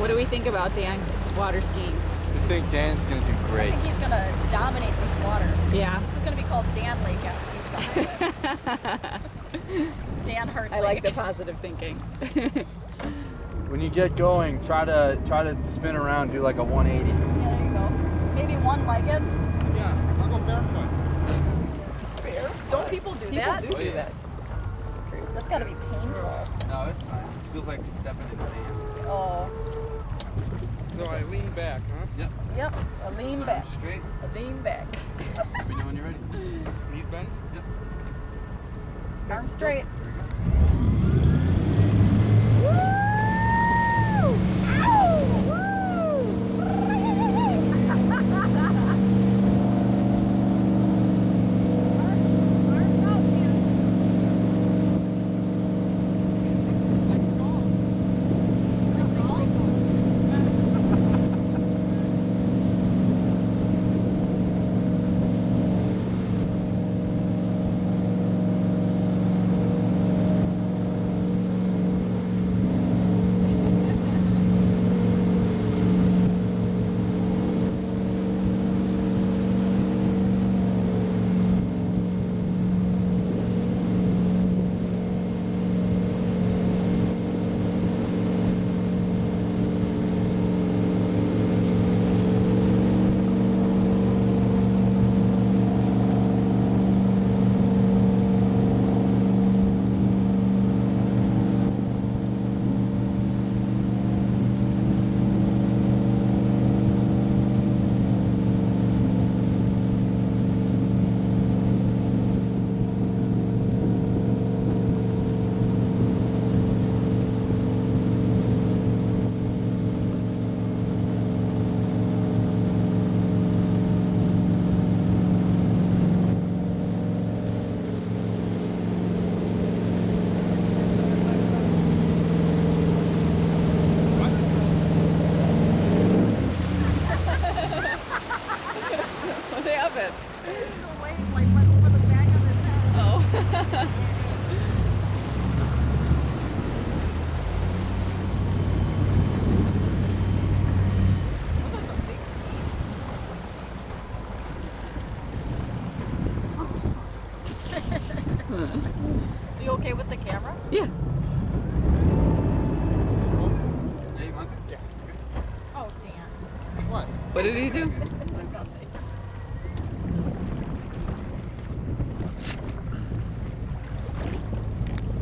What do we think about Dan water skiing? I think Dan's gonna do I great. think he's gonna dominate this water. Yeah. This is gonna be called Dan Lake after he's done with it. Dan Hurt Lake. I like the positive thinking. When you get going, try to spin around, do like a 180. Yeah, there you go. Maybe one-legged. Yeah, I'll go barefoot. Don't people do that? People do that. That's crazy. That's gotta be painful. No, it's fine. It feels like stepping in sand. Oh. So I lean back, huh? Yep. Yep. A lean So back. straight. A lean back. Let me know when you're ready. Knees bend? Yep. Arm straight. What happened? The wave like went over the back of his head. Oh. Those are some big skis. You okay with the camera? Yeah. Yeah, you want to? Yeah. Oh, Dan. What? What did he do?